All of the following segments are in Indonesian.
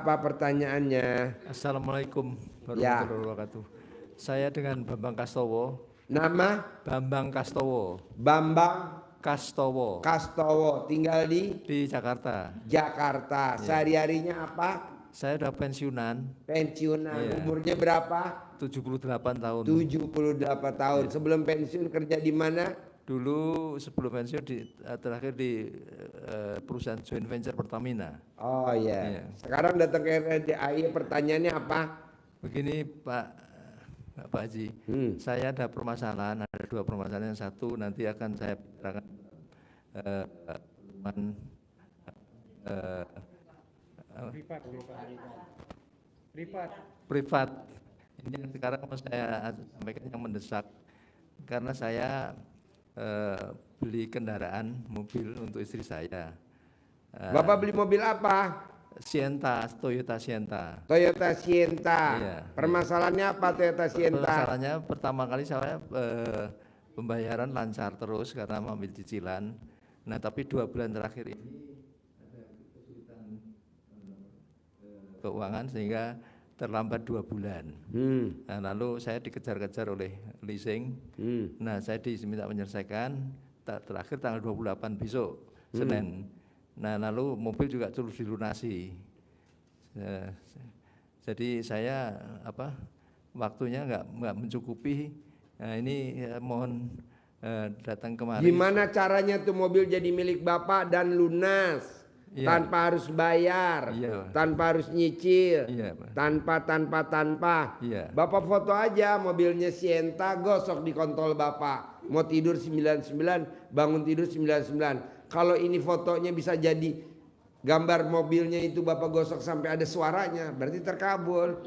Apa pertanyaannya? Assalamualaikum warahmatullahi wabarakatuh. Saya dengan Bambang Kastowo. Nama? Bambang Kastowo. Bambang Kastowo. Kastowo. Tinggal di Jakarta. Jakarta. Sehari-harinya apa? Saya udah pensiunan. Pensiunan. Umurnya berapa? 78 tahun. 78 tahun. Sebelum pensiun kerja di mana? Dulu sebelum pensiun terakhir di perusahaan joint venture Pertamina. Oh iya. Sekarang datang ke RRDAI, pertanyaannya apa? Begini Pak Haji, saya ada permasalahan, ada dua permasalahan. Yang satu nanti akan saya bicarakan privat. Ini yang sekarang mau saya sampaikan yang mendesak, karena saya beli kendaraan mobil untuk istri saya. Bapak beli mobil apa? Sienta, Toyota Sienta. Toyota Sienta. Iya, permasalahannya apa Toyota Sienta? Permasalahannya pertama kali saya pembayaran lancar terus karena mengambil cicilan. Nah tapi 2 bulan terakhir ini ada kesulitan keuangan sehingga terlambat 2 bulan. Nah, lalu saya dikejar-kejar oleh leasing. Nah saya diminta menyelesaikan terakhir tanggal 28 besok Senin. Nah lalu mobil juga terus dilunasi. Jadi saya waktunya nggak mencukupi. Nah, ini mohon datang kemari. Gimana caranya tuh mobil jadi milik Bapak dan lunas? Tanpa harus bayar, tanpa harus nyicil, tanpa. Bapak foto aja mobilnya Sienta, gosok di kontol Bapak. Mau tidur 99, bangun tidur 99. Kalau ini fotonya bisa jadi gambar mobilnya itu Bapak gosok sampai ada suaranya, berarti terkabul.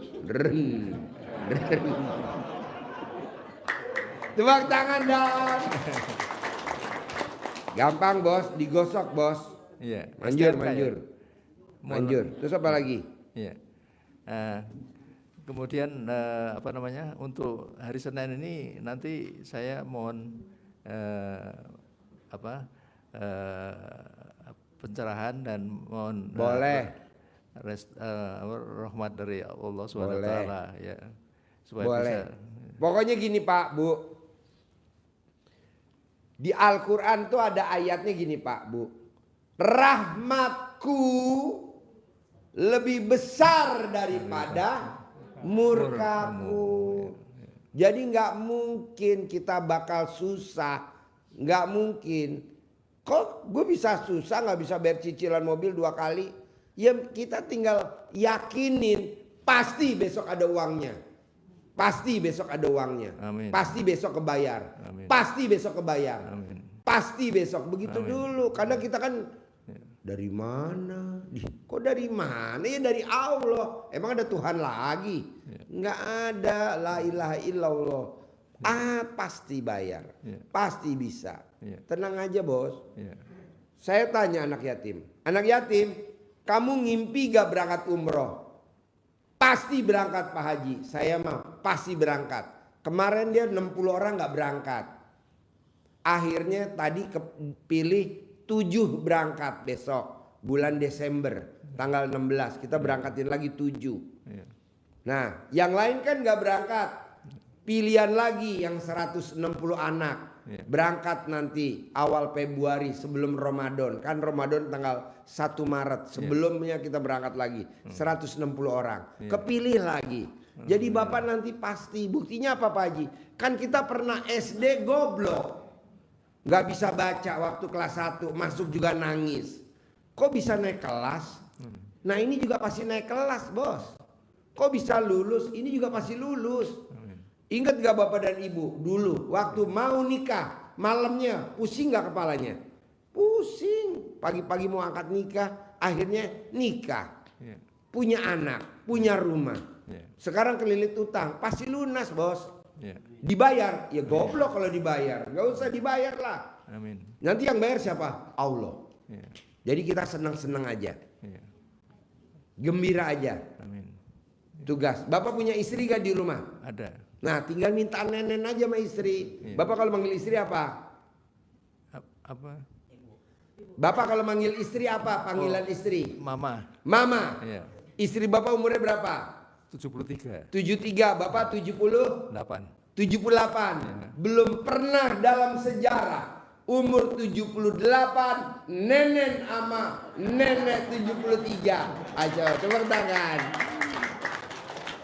Tepuk tangan dong. Gampang bos, digosok bos. Iya. Manjur. Terus apa lagi? Iya. Kemudian untuk hari Senin ini nanti saya mohon pencerahan dan mohon rahmat dari Allah SWT ya, supaya bisa. Pokoknya gini Pak, Bu. Di Al-Quran tuh ada ayatnya gini Pak, Bu. Rahmatku lebih besar daripada murkaku. Jadi nggak mungkin kita bakal susah, nggak mungkin. Kok gue bisa susah nggak bisa bayar cicilan mobil 2 kali? Ya kita tinggal yakinin pasti besok ada uangnya, pasti besok ada uangnya, Amin. Pasti besok kebayar, Amin. Pasti besok kebayar, Amin. Pasti besok begitu. Amin. Dulu. Karena kita kan dari mana? Kok dari mana? Ya dari Allah. Emang ada Tuhan lagi? Nggak ada. La ilaha illallah. Pasti bayar. Pasti bisa. Tenang aja bos. Saya tanya anak yatim. Anak yatim, kamu ngimpi gak berangkat umroh? Pasti berangkat Pak Haji. Saya mah pasti berangkat. Kemarin dia 60 orang gak berangkat. Akhirnya tadi kepilih 7 berangkat besok bulan Desember tanggal 16 kita berangkatin lagi 7. Nah yang lain kan gak berangkat, pilihan lagi yang 160 anak berangkat nanti awal Februari sebelum Ramadan. Kan Ramadan tanggal 1 Maret sebelumnya kita berangkat lagi 160 orang kepilih lagi. Jadi Bapak nanti pasti. Buktinya apa Pak Haji? Kan kita pernah SD goblok, nggak bisa baca waktu kelas 1, masuk juga nangis. Kok bisa naik kelas? Nah ini juga pasti naik kelas bos. Kok bisa lulus? Ini juga pasti lulus. Ingat gak Bapak dan Ibu dulu waktu mau nikah malamnya pusing gak kepalanya? Pusing. Pagi-pagi mau angkat nikah, akhirnya nikah, punya anak, punya rumah. Sekarang kelilit utang, pasti lunas bos. Dibayar, ya goblok kalau dibayar. Gak usah dibayar lah. Amin. Nanti yang bayar siapa? Allah. Jadi kita senang-senang aja, gembira aja. Amin. Tugas. Bapak punya istri gak di rumah? Ada. Nah tinggal minta nenen aja sama istri. Bapak kalau manggil istri apa? Apa? Bapak kalau manggil istri apa panggilan istri? Mama. Mama. Istri Bapak umurnya berapa? 73. 73, Bapak 78. 8. 78. Ya. Belum pernah dalam sejarah umur 78 nenen sama nenek 73. Ayo tepuk tangan.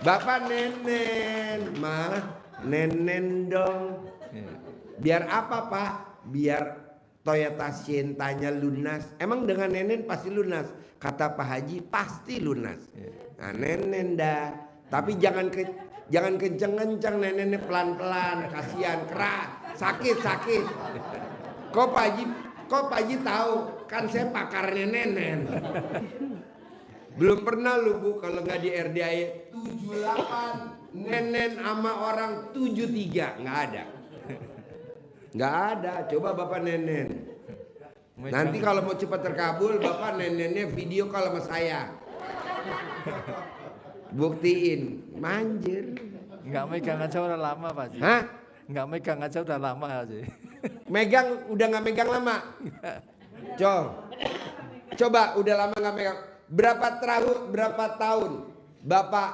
Bapak nenen, mah nenen dong. Ya. Biar apa Pak? Biar Toyota Sientanya lunas. Emang dengan nenen pasti lunas? Kata Pak Haji pasti lunas. Nah nenen dah. Tapi jangan kenceng-kenceng nenennya, pelan-pelan. Kasihan, keras, sakit. Kok Pak Haji tahu? Kan saya pakarnya nenen. Belum pernah lu Bu kalau nggak di RDI 78 nenen sama orang 73 nggak ada. Nggak ada. Coba Bapak nenen. Nanti kalau mau cepat terkabul Bapak nenennya video call sama saya. Buktiin manjir. Nggak megang aja udah lama Pak Haji. Hah? Nggak megang aja udah lama Haji. Megang udah nggak megang lama. Coba udah lama nggak megang. Berapa tahun Bapak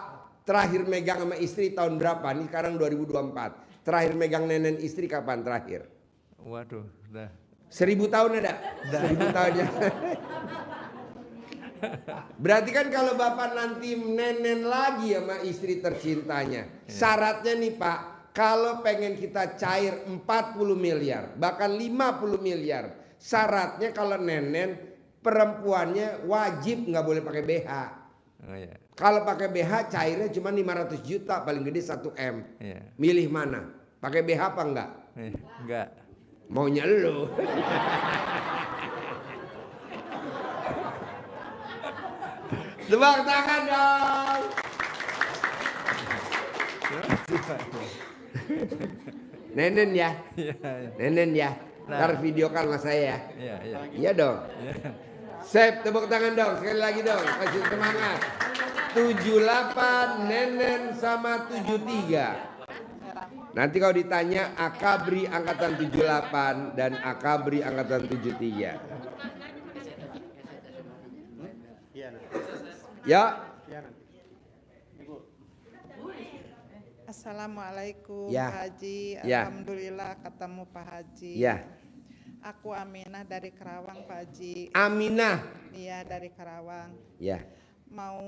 terakhir megang sama istri tahun berapa? Ini sekarang 2024. Terakhir megang nenen istri kapan terakhir? Waduh, dah. 1000 tahun ada? 1000 tahun ya. Berarti kan kalau Bapak nanti nenen lagi sama istri tercintanya, syaratnya nih Pak, kalau pengen kita cair 40 miliar, bahkan 50 miliar, syaratnya kalau nenen perempuannya wajib nggak boleh pakai BH. Oh, iya. Kalau pakai BH cairnya cuma 500 juta, paling gede 1 M. Iya. Milih mana? Pakai BH apa enggak? Enggak. Maunya lu. Tepuk tangan dong. Nenen ya. Nenen ya. Ntar video kan sama saya. Iya. Iya dong. Sep, tepuk tangan dong. Sekali lagi dong. Kasih semangat. 78 nenen sama 73. Nanti kalau ditanya Akabri angkatan 78 dan Akabri angkatan 73. Ya. Assalamualaikum Ya. Pak Haji. Ya. Alhamdulillah ketemu Pak Haji. Ya. Aku Aminah dari Karawang Pak Haji. Aminah. Iya dari Karawang. Ya. Mau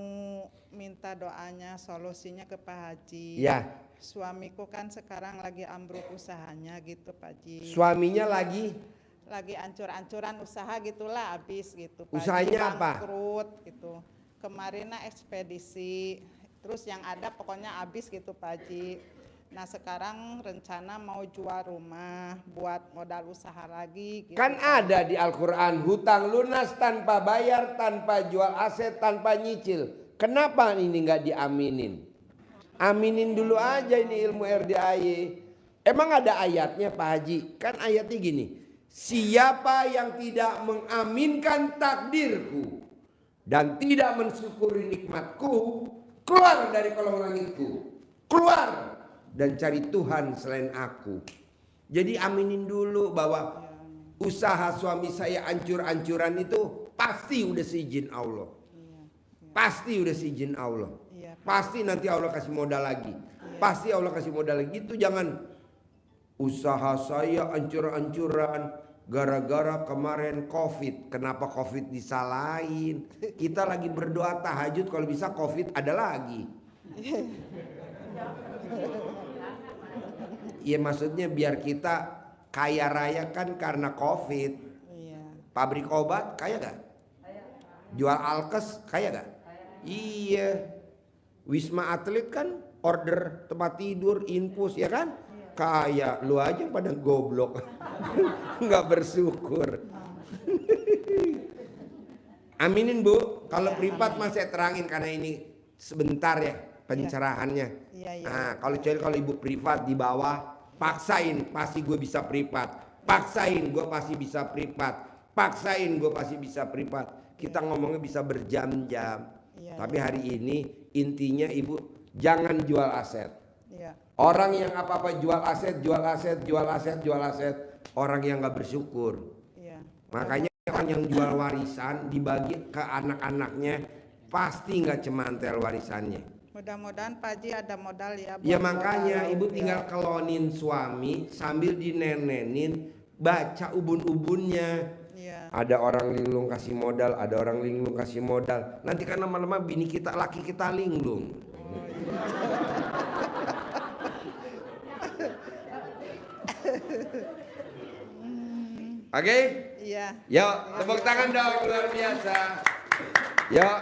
minta doanya solusinya ke Pak Haji. Ya. Suamiku kan sekarang lagi ambruk usahanya gitu Pak Haji. Suaminya lagi ancur-ancuran usaha gitulah habis gitu Pak Usahanya Haji. apa? Bangkrut gitu. Kemarin ekspedisi. Terus yang ada pokoknya habis gitu Pak Haji. Nah sekarang rencana mau jual rumah buat modal usaha lagi gitu. kan ada di Al-Quran hutang lunas tanpa bayar, tanpa jual aset, tanpa nyicil. Kenapa ini nggak diaminin? Aminin dulu aja ini ilmu RDAY. Emang ada ayatnya Pak Haji? Kan ayatnya gini. Siapa yang tidak mengaminkan takdirku dan tidak mensyukuri nikmatku, keluar dari kolong langitku. Keluar dan cari Tuhan selain aku. Jadi aminin dulu bahwa usaha suami saya ancur-ancuran itu pasti udah seizin Allah. Pasti udah seizin Allah. Pasti nanti Allah kasih modal lagi. Pasti Allah kasih modal lagi. Itu jangan usaha saya ancur-ancuran gara-gara kemarin COVID. Kenapa COVID disalahin? Kita lagi berdoa tahajud, kalau bisa COVID ada lagi. Ya maksudnya biar kita kaya raya kan karena COVID. Pabrik obat kaya gak? Jual alkes kaya gak? Iya. Wisma Atlet kan order tempat tidur, infus ya kan? Kaya, lu aja pada goblok. Nggak bersyukur. Aminin Bu, kalau privat mas saya terangin karena ini sebentar ya pencerahannya. Nah, kalau ibu privat di bawah, paksain pasti gue bisa privat. Paksain gue pasti bisa privat. Paksain gue pasti bisa privat. Kita ngomongnya bisa berjam-jam. Tapi hari ini intinya ibu jangan jual aset. Orang yang apa-apa jual aset, orang yang nggak bersyukur. Makanya orang yang jual warisan dibagi ke anak-anaknya, pasti nggak cemantel warisannya. Mudah-mudahan Pak Haji ada modal ya. Ya buat makanya modal, ibu tinggal kelonin suami sambil dinenenin, baca ubun-ubunnya. Iya. Ada orang linglung kasih modal, ada orang linglung kasih modal. Nanti kan lama-lama bini kita, laki kita linglung. Oke? Iya. Yuk, tepuk tangan dong, luar biasa. Yuk.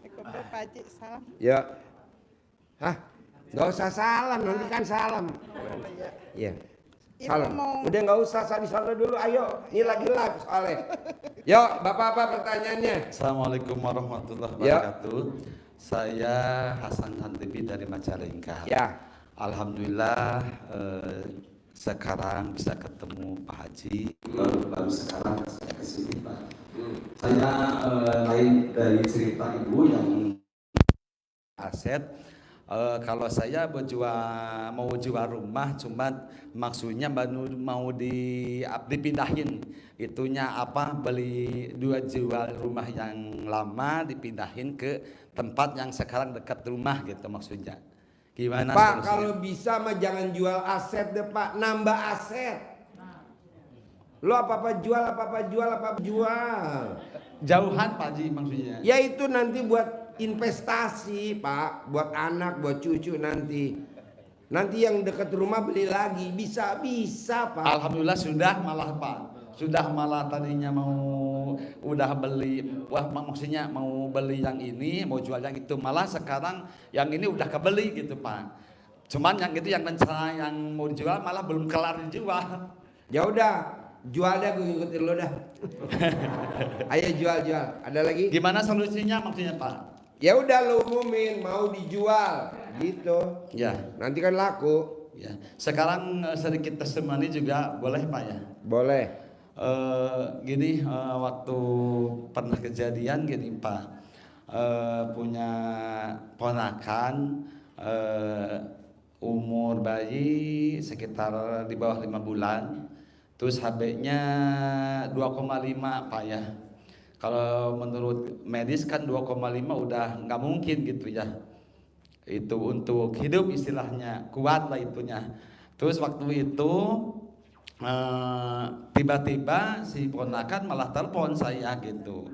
Cukup Pak Haji, salam. Yuk. Hah? Gak usah salam, nanti kan salam. Iya. Salam. Udah nggak usah di sana dulu, ayo. Ini lagi live soalnya. Yuk, bapak-bapak pertanyaannya. Assalamualaikum warahmatullahi wabarakatuh. Saya Hasan Hantibi dari Majalengka. Ya. Alhamdulillah sekarang bisa ketemu Pak Haji. Baru sekarang saya kesini Pak. Saya lain dari cerita ibu yang aset. Kalau saya mau jual rumah, cuma maksudnya mau dipindahin. Itunya apa? Jual rumah yang lama dipindahin ke tempat yang sekarang dekat rumah gitu maksudnya. Gimana Pak, solusinya? kalau bisa mah jangan jual aset deh Pak, nambah aset. Lo apa-apa jual. Jauhan Pak Haji maksudnya. Ya itu nanti buat investasi Pak, buat anak, buat cucu nanti. Nanti yang dekat rumah beli lagi, bisa Pak. Alhamdulillah sudah malah Pak. Sudah malah tadinya udah beli, maksudnya mau beli yang ini, mau jual yang itu, malah sekarang yang ini udah kebeli gitu Pak. Cuman yang itu yang rencana yang mau dijual malah belum kelar dijual. Ya udah, jual dah, gue ngikutin lo dah. Ayo jual. Ada lagi? Gimana solusinya maksudnya Pak? Ya udah lo umumin mau dijual gitu. Ya. Nanti kan laku. Ya. Sekarang sedikit testimoni juga boleh Pak ya? Boleh. Gini waktu pernah kejadian gini Pak, punya ponakan umur bayi sekitar di bawah 5 bulan, terus HB-nya 2,5 Pak ya. Kalau menurut medis kan 2,5 udah nggak mungkin gitu ya. Itu untuk hidup istilahnya, kuat lah itunya. Terus waktu itu tiba-tiba si ponakan malah telepon saya gitu.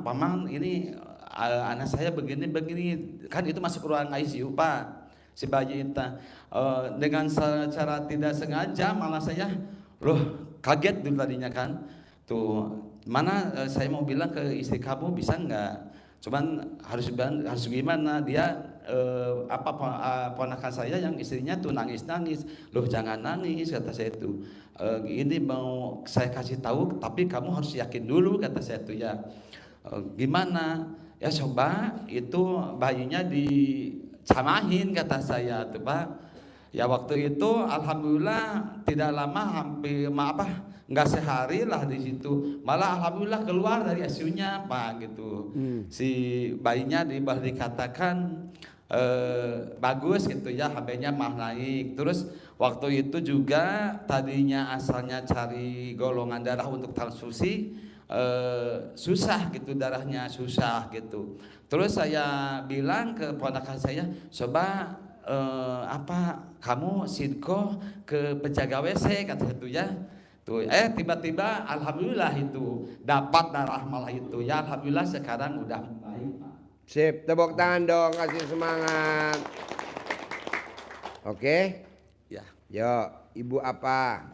Paman ini anak saya begini kan itu masuk ruang ICU Pak si bayi itu. Dengan secara tidak sengaja malah saya kaget dulu tadinya kan tuh mana saya mau bilang ke istri kamu bisa nggak, cuman harus gimana dia ponakan saya yang istrinya tuh nangis jangan nangis kata saya itu, ini mau saya kasih tahu tapi kamu harus yakin dulu kata saya itu ya. Gimana ya, coba itu bayinya dicamahin kata saya tuh Pak ya. Waktu itu alhamdulillah tidak lama, hampir nggak sehari lah di situ, malah alhamdulillah keluar dari ICU-nya Pak gitu. Si bayinya dikatakan bagus gitu ya, HB-nya mah naik. Terus waktu itu juga tadinya asalnya cari golongan darah untuk transfusi, susah gitu, darahnya susah gitu. Terus saya bilang ke ponakan saya, coba kamu sidko ke penjaga WC kata itu ya. Tuh, tiba-tiba alhamdulillah itu dapat darah malah itu ya, alhamdulillah sekarang udah baik Pak. Sip, tepuk tangan dong, kasih semangat. Oke? Ya. Yo, ibu apa?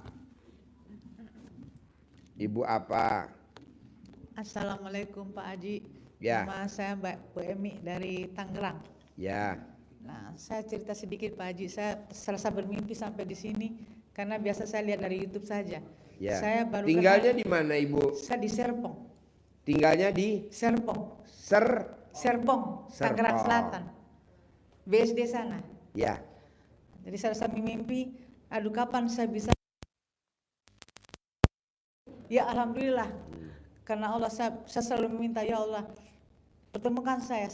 Assalamualaikum Pak Haji. Ya. Nama saya Mbak Bu Emi dari Tangerang. Ya. Nah, saya cerita sedikit Pak Haji. Saya serasa bermimpi sampai di sini karena biasa saya lihat dari YouTube saja. Ya. Saya baru tinggalnya di mana Ibu? Saya di Serpong. Tinggalnya di Serpong. Serpong, Tangerang Selatan. BSD sana. Ya. Jadi saya rasa mimpi, aduh kapan saya bisa. Ya alhamdulillah. Karena Allah saya selalu meminta ya Allah pertemukan saya.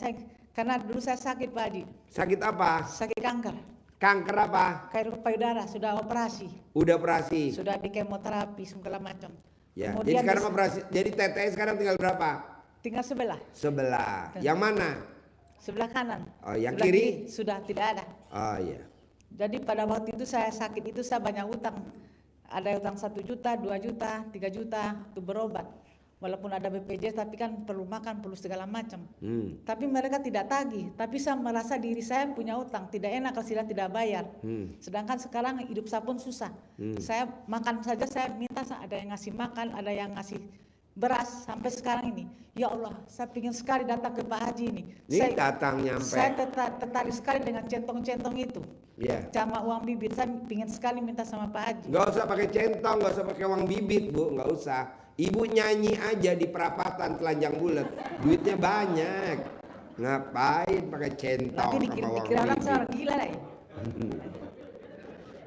Karena dulu saya sakit Pak Haji. Sakit apa? Sakit kanker. Kanker apa? Kanker payudara, sudah operasi. Udah operasi. Sudah di kemoterapi segala macam. Ya. Kemudian Jadi sekarang operasi. Jadi teteh sekarang tinggal berapa? tinggal sebelah. Sebelah. Yang mana? Sebelah kanan. Oh, yang Sebelah kiri? Sudah tidak ada. Oh iya. Jadi pada waktu itu saya sakit itu saya banyak utang. Ada utang 1 juta, 2 juta, 3 juta untuk berobat. Walaupun ada BPJS tapi kan perlu makan, perlu segala macam. Tapi mereka tidak tagih. Tapi saya merasa diri saya punya utang. Tidak enak kalau sudah tidak bayar. Sedangkan sekarang hidup saya pun susah. Saya makan saja saya minta ada yang ngasih makan, ada yang ngasih beras sampai sekarang ini. Ya Allah, saya ingin sekali datang ke Pak Haji ini. Ini datang nyampe. Saya tertarik sekali dengan centong-centong itu. Iya. Sama uang bibit, saya ingin sekali minta sama Pak Haji. Nggak usah pakai centong, nggak usah pakai uang bibit, Bu, nggak usah. Ibu nyanyi aja di perapatan telanjang bulat, duitnya banyak. Ngapain pakai centong Tapi sama uang dikira orang bibit? seorang gila lah ya.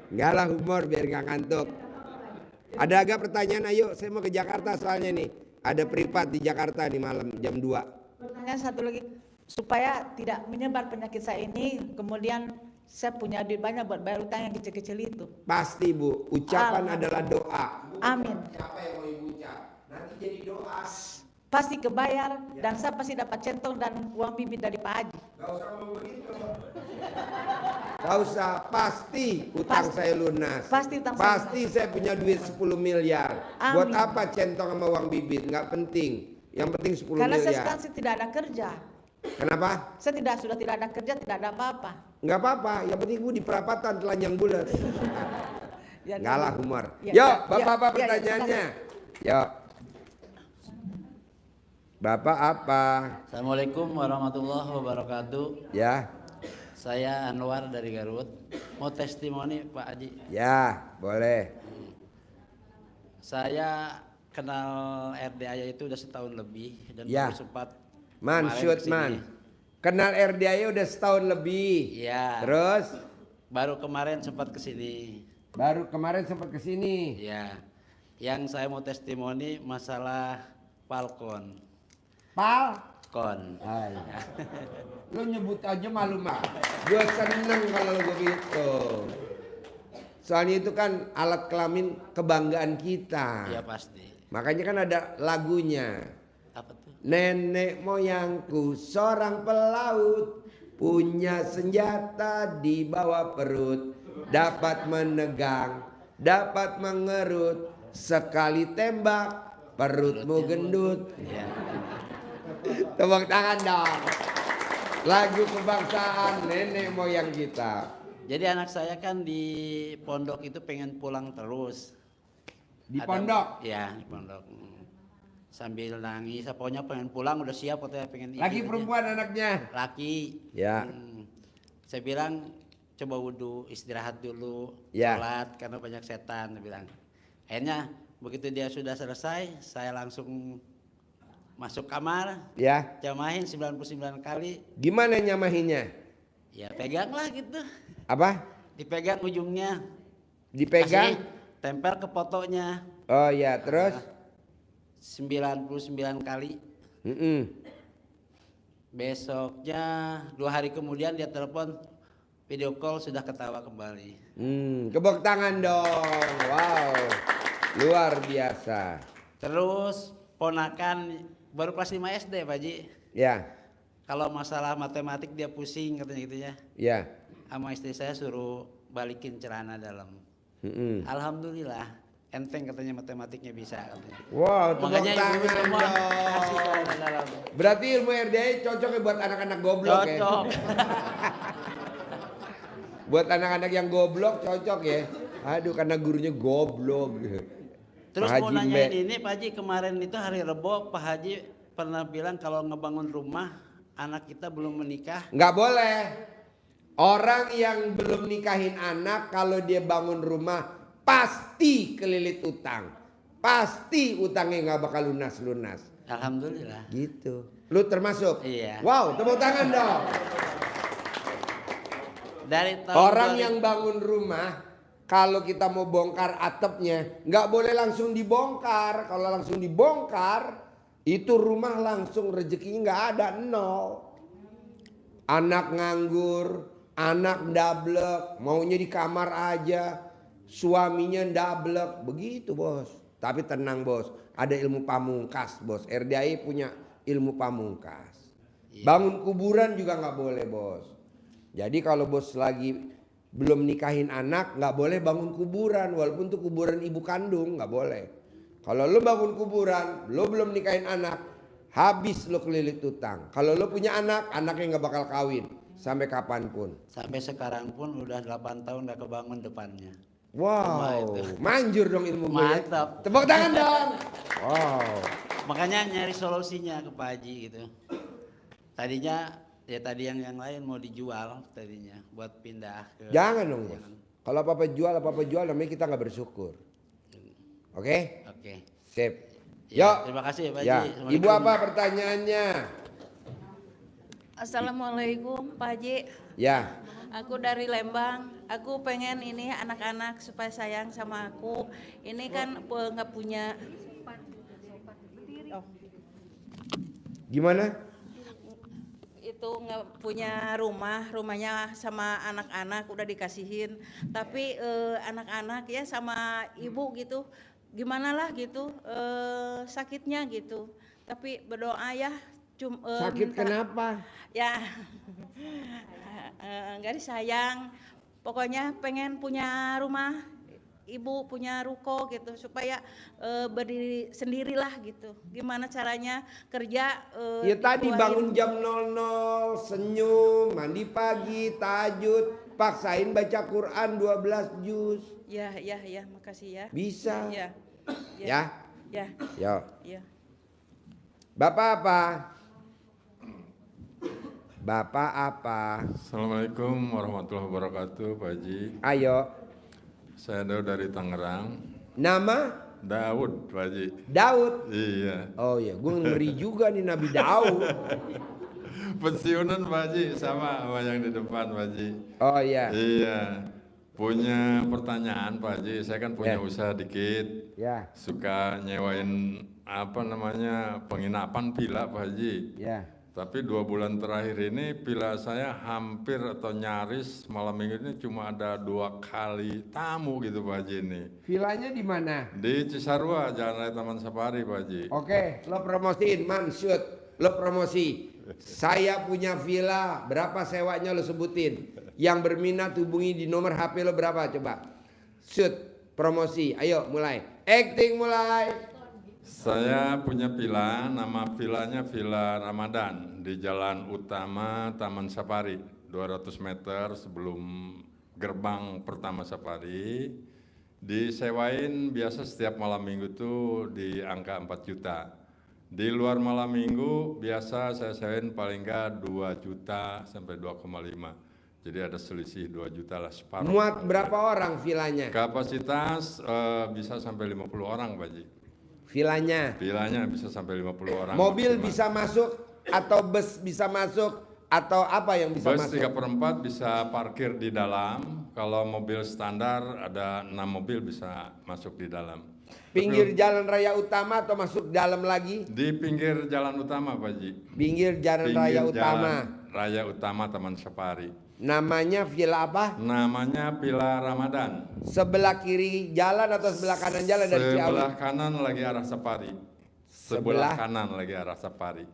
Enggak lah, humor biar nggak ngantuk. Ada agak pertanyaan, ayo saya mau ke Jakarta soalnya nih. Ada privat di Jakarta di malam jam 2. Pertanyaan satu lagi, supaya tidak menyebar penyakit saya ini, kemudian saya punya duit banyak buat bayar utang yang kecil-kecil itu. Pasti Bu, ucapan adalah doa. Amin. Siapa yang mau Ibu ucap? Nanti jadi doa. Pasti kebayar dan saya pasti dapat centong dan uang bibit dari Pak Haji. Gak usah ngomong begitu. Gak usah, pasti utang Pasti. saya lunas. Pasti utang saya Pasti saya punya duit 10 miliar. Amin. Buat apa centong sama uang bibit? Gak penting. Yang penting 10 Karena saya miliar. sekarang sih tidak ada kerja. Kenapa? Saya sudah tidak ada kerja, tidak ada apa-apa. Gak apa-apa. Yang penting Bu di perapatan telanjang bulat. Ya, Nggak lah, humor. Ya, Yuk, ya, Bapak-bapak ya, ya, pertanyaannya. Yuk. Bapak apa? Assalamualaikum warahmatullahi wabarakatuh. Ya, Saya Anwar dari Garut. Mau testimoni Pak Haji. ya, boleh. Saya kenal RDA itu udah setahun lebih dan Ya. baru sempat Man, kemarin shoot kesini. man. Kenal RDA udah setahun lebih. Iya. Terus Baru kemarin sempat kesini. baru kemarin sempat kesini. Ya. Yang saya mau testimoni masalah Falcon. Pal. Kon. Ay. Lu nyebut aja malu mah. Gue seneng kalau lu begitu. Soalnya itu kan alat kelamin kebanggaan kita. Iya pasti. Makanya kan ada lagunya. Apa tuh? Nenek moyangku seorang pelaut, punya senjata di bawah perut, dapat menegang, dapat mengerut, sekali tembak perutmu gendut. Iya. Tepuk tangan dong. Lagu kebangsaan nenek moyang kita. Jadi anak saya kan di pondok itu pengen pulang terus. Di pondok? Iya, di pondok. Sambil nangis, pokoknya pengen pulang, udah siap katanya pengen Laki izin aja. perempuan anaknya? Laki. Ya. Saya bilang coba wudhu, istirahat dulu, Ya. sholat karena banyak setan. Saya bilang. Akhirnya begitu dia sudah selesai, saya langsung masuk kamar, Ya. jamahin 99 kali, Gimana nyamahinnya? ya peganglah gitu, Apa? dipegang ujungnya, Dipegang? kasih tempel ke fotonya. Oh ya, terus? 99 kali. Mm-mm. Besoknya 2 hari kemudian dia telepon video call sudah ketawa kembali. Tepuk tangan dong. Wow. Luar biasa. Terus ponakan baru kelas 5 SD Pak Haji. Ya. Kalau masalah matematik dia pusing katanya gitu ya. Ya. Sama istri saya suruh balikin celana dalam. Mm-mm. Alhamdulillah enteng katanya matematiknya bisa katanya. Wow, tepuk Makanya ibu tangan semua kasih dong. celana dalam. Berarti ilmu RDA cocok ya buat anak-anak goblok ya. Cocok. Buat anak-anak yang goblok cocok ya. Aduh, karena gurunya goblok. Terus Pak mau Haji nanyain Mbe. ini Pak Haji, kemarin itu hari Rebo Pak Haji pernah bilang kalau ngebangun rumah anak kita belum menikah. Nggak boleh. Orang yang belum nikahin anak kalau dia bangun rumah pasti kelilit utang. Pasti utangnya nggak bakal lunas-lunas. Alhamdulillah. Gitu. Lu termasuk? Iya. Wow, tepuk tangan dong. Dari tahun Orang 2000 yang bangun rumah, kalau kita mau bongkar atapnya, nggak boleh langsung dibongkar. Kalau langsung dibongkar, itu rumah langsung rezekinya nggak ada, nol. Anak nganggur, anak ndablek, maunya di kamar aja, suaminya ndablek, begitu bos. Tapi tenang bos, ada ilmu pamungkas bos. RDI punya ilmu pamungkas. Bangun kuburan juga nggak boleh, bos. Jadi kalau bos lagi belum nikahin anak, nggak boleh bangun kuburan, walaupun itu kuburan ibu kandung, nggak boleh. Kalau lo bangun kuburan, lo belum nikahin anak, habis lo kelilit utang. Kalau lo punya anak, anaknya nggak bakal kawin sampai kapanpun. Sampai sekarang pun udah 8 tahun nggak kebangun depannya. Wow, manjur dong ilmu gue. Mantap. Tepuk tangan dong. Wow. Makanya nyari solusinya ke Pak Haji gitu. Tadinya ya tadi yang lain mau dijual tadinya buat pindah ke. Jangan dong, bos. Kalau apa-apa jual namanya kita nggak bersyukur. Oke? Oke. Sip. Ya, Yuk. terima kasih ya Pak Ya. Haji. Ibu apa pertanyaannya? Assalamualaikum Pak Haji. Ya. Aku dari Lembang. Aku pengen ini anak-anak supaya sayang sama aku. Ini kan nggak punya. Oh, Gimana? itu nggak punya rumahnya sama anak-anak udah dikasihin. Tapi anak-anak ya sama ibu gitu. Gimana lah gitu sakitnya gitu. Tapi berdoa ya. Sakit kenapa? Ya nggak disayang, pokoknya pengen punya rumah, ibu punya ruko gitu supaya berdiri sendirilah gitu. Gimana caranya kerja? Ya tadi dikeluarin. bangun jam 00, senyum, mandi pagi, tahajud, paksain baca Quran 12 juz. Ya, makasih ya. Bisa. Ya. Ya. Ya. Yo. Ya. Bapak apa? Bapak apa? Assalamualaikum warahmatullahi wabarakatuh, Pak Haji. Ayo. Saya Daud dari Tangerang. Nama? Daud, Pak Haji. Daud. Iya. Oh ya, gue ngeri juga nih Nabi Daud. Pensiunan Pak Haji sama yang di depan, Pak Haji. Oh iya. Iya. Punya pertanyaan Pak Haji. Saya kan punya usaha dikit. Ya. Suka nyewain penginapan villa Pak Haji. Ya. Tapi 2 bulan terakhir ini villa saya hampir atau nyaris malam minggu ini cuma ada 2 kali tamu gitu Pak Haji ini. Villanya di mana? Di Cisarua, Jalan Raya Taman Safari Pak Haji. Oke, lo promosiin, shoot. Lo promosi. Saya punya villa, berapa sewanya lo sebutin. Yang berminat hubungi di nomor HP lo berapa coba. Shoot, promosi. Ayo mulai. Acting mulai. Saya punya villa, nama villanya Villa Ramadan di Jalan Utama Taman Safari, 200 meter sebelum gerbang pertama Safari. Disewain biasa setiap malam minggu tuh di angka 4 juta. Di luar malam minggu biasa saya sewain paling enggak 2 juta sampai 2,5. Jadi ada selisih 2 juta lah separuh. Muat berapa orang villanya? Kapasitas bisa sampai 50 orang Pak Haji. Villanya. Villanya bisa sampai 50 orang. Mobil maksimal. bisa masuk atau bus bisa masuk atau apa yang bisa Bus masuk? 3/4 bisa parkir di dalam. Kalau mobil standar ada 6 mobil bisa masuk di dalam. Pinggir jalan raya utama atau masuk dalam lagi? Di pinggir jalan utama Pak Haji. Pinggir jalan raya utama. Raya Utama Taman Safari. Namanya villa apa? Namanya Villa Ramadan. Sebelah kiri jalan atau sebelah kanan jalan dari Ciawi? Sebelah kanan lagi arah Safari. Sebelah kanan lagi arah Safari.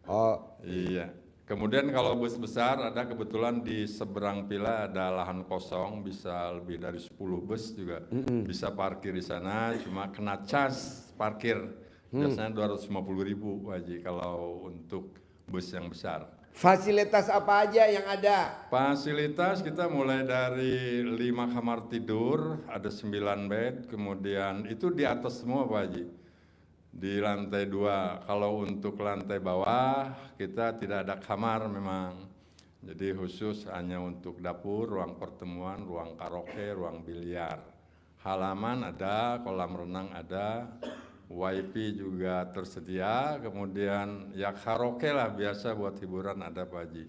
Oh, Iya. Kemudian kalau bus besar ada kebetulan di seberang villa ada lahan kosong, bisa lebih dari 10 bus juga bisa parkir di sana, cuma kena cas parkir. Biasanya 250.000 Pak Haji kalau untuk bus yang besar. fasilitas apa aja yang ada? Fasilitas kita mulai dari 5 kamar tidur, ada 9 bed, kemudian itu di atas semua Pak Haji. Di lantai 2, kalau untuk lantai bawah kita tidak ada kamar memang. Jadi khusus hanya untuk dapur, ruang pertemuan, ruang karaoke, ruang biliar. Halaman ada, kolam renang ada, wifi juga tersedia, kemudian ya karaoke lah biasa buat hiburan ada Pak Haji.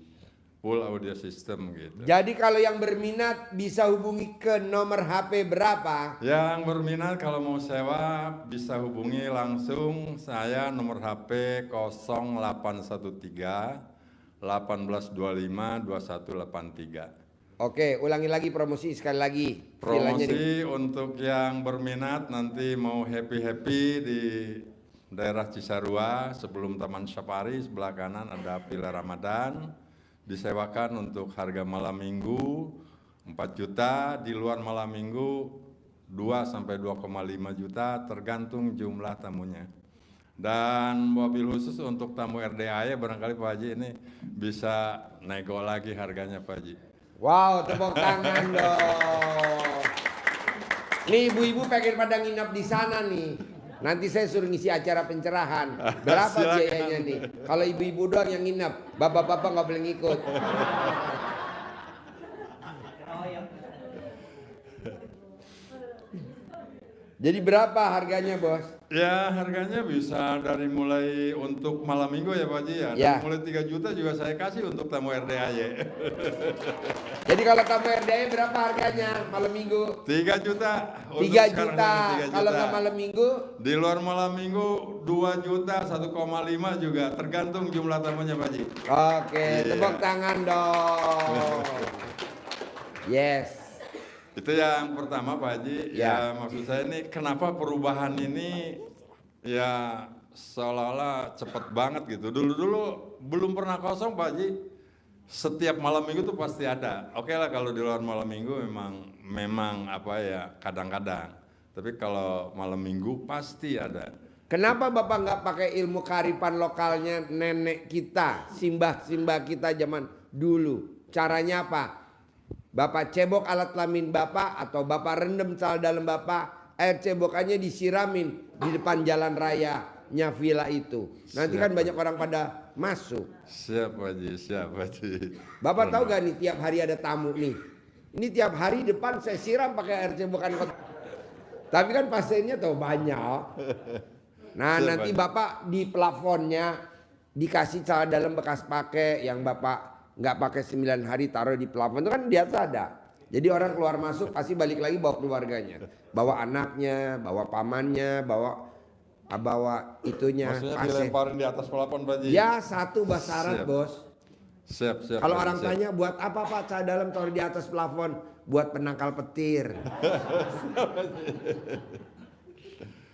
Full audio system gitu. Jadi kalau yang berminat bisa hubungi ke nomor HP berapa? Yang berminat kalau mau sewa bisa hubungi langsung saya nomor HP 0813 1825 2183. Oke, ulangi lagi promosi sekali lagi. Villanya Promosi untuk yang berminat nanti mau happy-happy di daerah Cisarua sebelum Taman Safari, sebelah kanan ada Villa Ramadan, disewakan untuk harga malam minggu 4 juta, di luar malam minggu 2 sampai 2,5 juta tergantung jumlah tamunya. Dan mobil khusus untuk tamu RDAY barangkali Pak Haji ini bisa nego lagi harganya Pak Haji. Wow, tepuk tangan dong. Nih ibu-ibu pengen pada nginap di sana nih. Nanti saya suruh ngisi acara pencerahan. Berapa biayanya nih? Kalau ibu-ibu doang yang nginap, bapak-bapak nggak boleh ngikut. Jadi berapa harganya, Bos? Ya harganya bisa dari mulai untuk malam minggu ya Pak Haji ya. Ya. Mulai 3 juta juga saya kasih untuk tamu RDAY. Jadi kalau tamu RDAY berapa harganya malam minggu? 3 juta. 3 juta. Kalau nggak malam minggu? Di luar malam minggu 2 juta, 1,5 juga tergantung jumlah tamunya Pak Haji. Oke, tepuk tangan dong. Yes. Itu yang pertama Pak Haji. Ya. Ya maksud saya ini kenapa perubahan ini ya seolah-olah cepat banget gitu. Dulu belum pernah kosong Pak Haji. Setiap malam minggu tuh pasti ada. Oke lah kalau di luar malam minggu memang apa ya kadang-kadang. Tapi kalau malam minggu pasti ada. Kenapa Bapak nggak pakai ilmu kearifan lokalnya nenek kita, simbah-simbah kita zaman dulu? Caranya apa? Bapak cebok alat kelamin Bapak atau Bapak rendam celana dalam Bapak, air cebokannya disiramin di depan jalan rayanya villa itu. Nanti kan banyak orang pada masuk. Siap Pak Haji, siap Pak Haji. Bapak tahu gak nih tiap hari ada tamu nih. Ini tiap hari depan saya siram pakai air cebokan. Tapi kan pasiennya tahu banyak. Nah Siap, nanti Haji. Bapak di plafonnya dikasih celana dalam bekas pakai yang Bapak nggak pakai 9 hari taruh di plafon itu kan di atas ada. Jadi orang keluar masuk pasti balik lagi bawa keluarganya, bawa anaknya, bawa pamannya, bawa itunya. Maksudnya pasien. dilemparin di atas plafon Pak Haji? Ya satu basarat Siap. Bos. Siap. Kalau Pak Haji, orang siap. tanya buat apa Pak celana dalam taruh di atas plafon? Buat penangkal petir.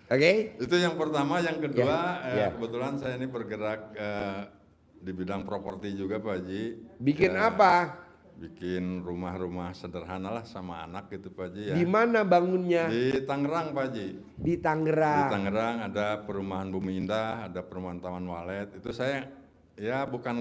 Oke? Itu yang pertama, yang kedua Ya. kebetulan saya ini bergerak di bidang properti juga Pak Haji. Bikin apa? Bikin rumah-rumah sederhana lah sama anak gitu Pak Haji ya. Di mana bangunnya? Di Tangerang Pak Haji. Di Di Tangerang. Tangerang ada perumahan Bumi Indah, ada perumahan Taman Walet. Itu saya ya bukan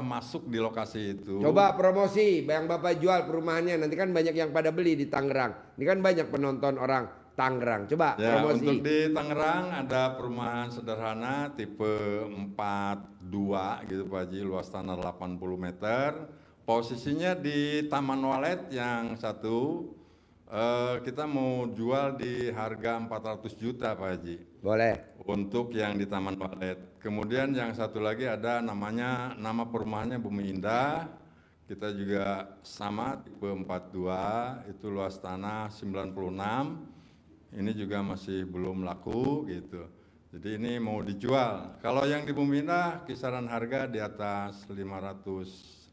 masuk di lokasi itu. Coba promosi yang Bapak jual perumahannya. Nanti kan banyak yang pada beli di Tangerang. Ini kan banyak penonton orang Tangerang. Coba Ya, promosi. untuk di Tangerang ada perumahan sederhana tipe 42 gitu Pak Haji, luas tanah 80 meter. Posisinya di Taman Walet yang satu, kita mau jual di harga 400 juta Pak Haji. Boleh. Untuk yang di Taman Walet. Kemudian yang satu lagi ada nama perumahannya Bumi Indah. Kita juga sama tipe 42, itu luas tanah 96. Ini juga masih belum laku gitu. Jadi ini mau dijual. Kalau yang di Bumi Indah kisaran harga di atas 500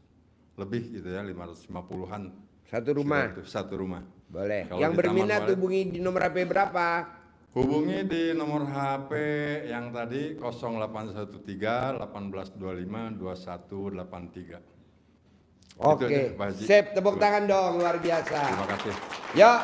lebih gitu ya, 550-an. Satu rumah. Satu rumah. Boleh. Kalau Yang di Taman berminat Walet, hubungi di nomor HP berapa? hubungi di nomor HP yang tadi 0813 1825 2183. Itu Oke. aja, Pak Haji. Sip, tepuk tangan dong luar biasa. Terima kasih. Yuk.